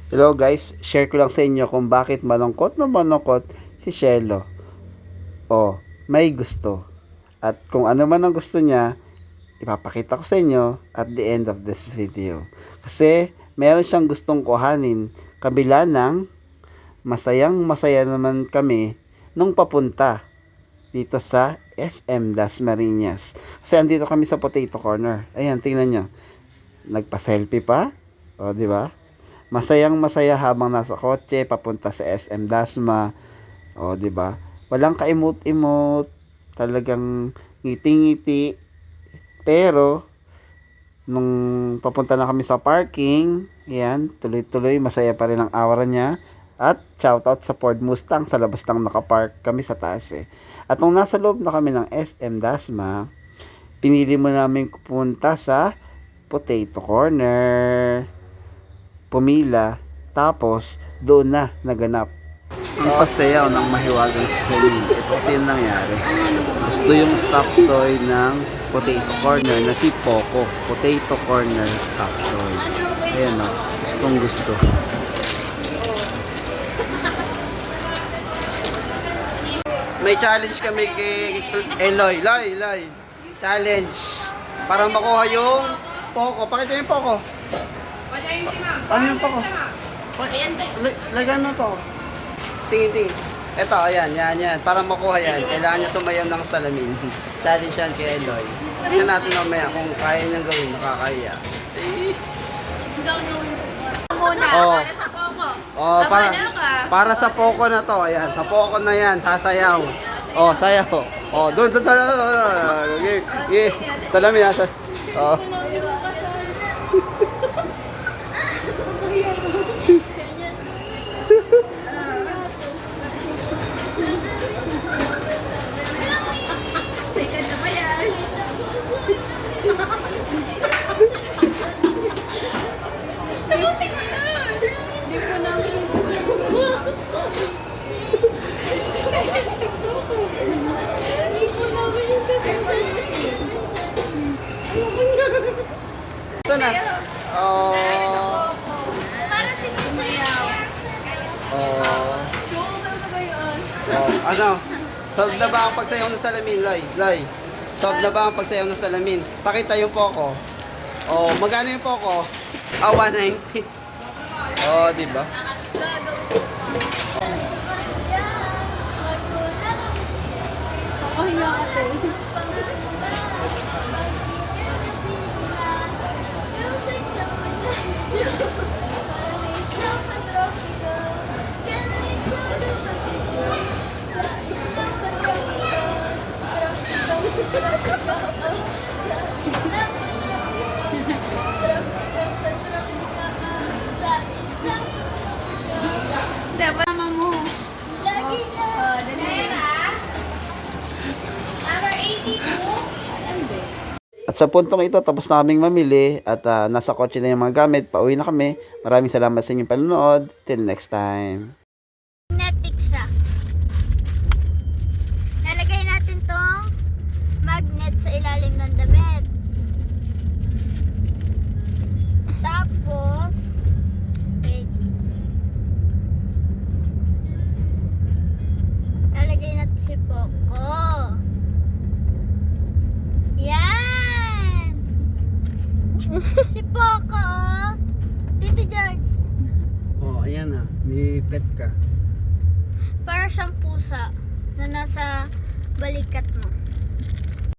Hello guys, share ko lang sa inyo kung bakit malungkot na malungkot si Shelo. Oh, may gusto. At kung ano man ang gusto niya, ipapakita ko sa inyo at the end of this video. Kasi meron siyang gustong kuhanin kabila ng masayang masaya naman kami nung papunta dito sa SM Dasmariñas. Kasi andito kami sa Potato Corner. Ayan, tingnan nyo. Nagpa-selfie pa. O, di ba? Masayang masaya habang nasa kotse papunta sa SM Dasma. O, di ba? Walang kaimot-imot, talagang ngiti-ngiti. Pero nung papunta na kami sa parking, yan, tuloy-tuloy masaya pa rin ang aura niya. At shoutout sa Ford Mustang, sa labas lang nakapark kami sa taas eh. At nung nasa loob na kami ng SM Dasma, pinili mo namin pupunta sa Potato Corner. Pumila, tapos doon na naganap ang pagsayaw ng mahiwagang screen. Ito kasi yung nangyari. Gusto yung stop toy ng Potato Corner na si Poco. Potato Corner stop toy. Ayan o, gustong gusto. May challenge kami kay Eloy. Loy. Challenge. Para makuha yung Poco. Pakita yung Poco. Ano yung Poco? Lagyan mo to. Tingin. Ito, ayan. Para makuha yan, kailangan niya sumayaw ng salamin. Challenge yan kay Eloy. Tignan natin mamaya kung kaya niyang gawin, nakakaya. Oh. Para sa Poco. Oh, para sa Poco na to. Ayan, sa Poco na yan, sasayaw. Oh, sayaw. Oh, doon sa salamin nasa. Oh. Ito na. Oh. Para sinisayaw. Oh. Oh, ano? Solve na ba ang pagsayaw ng salamin, Loy? Solve na ba ang pagsayaw ng salamin? Pakita yung Poco. Oh, magkano yung Poco? 190. Oh, di ba? Kakahiya ako. Dapat naman mo. Lagi na. Number 82. At sa puntong ito, tapos na kaming mamili at nasa kotse na yung mga gamit. Pauwi na kami. Maraming salamat sa inyong panonood. Till next time. Magnetic siya. Nalagay natin tong magnet sa ilalim ng damit. Tapos, wait. Nalagay natin si Poco. Yan! Si Poco, oh. Tito George. Oh, ayan na. May pet ka. Para siyang pusa na nasa balikat mo.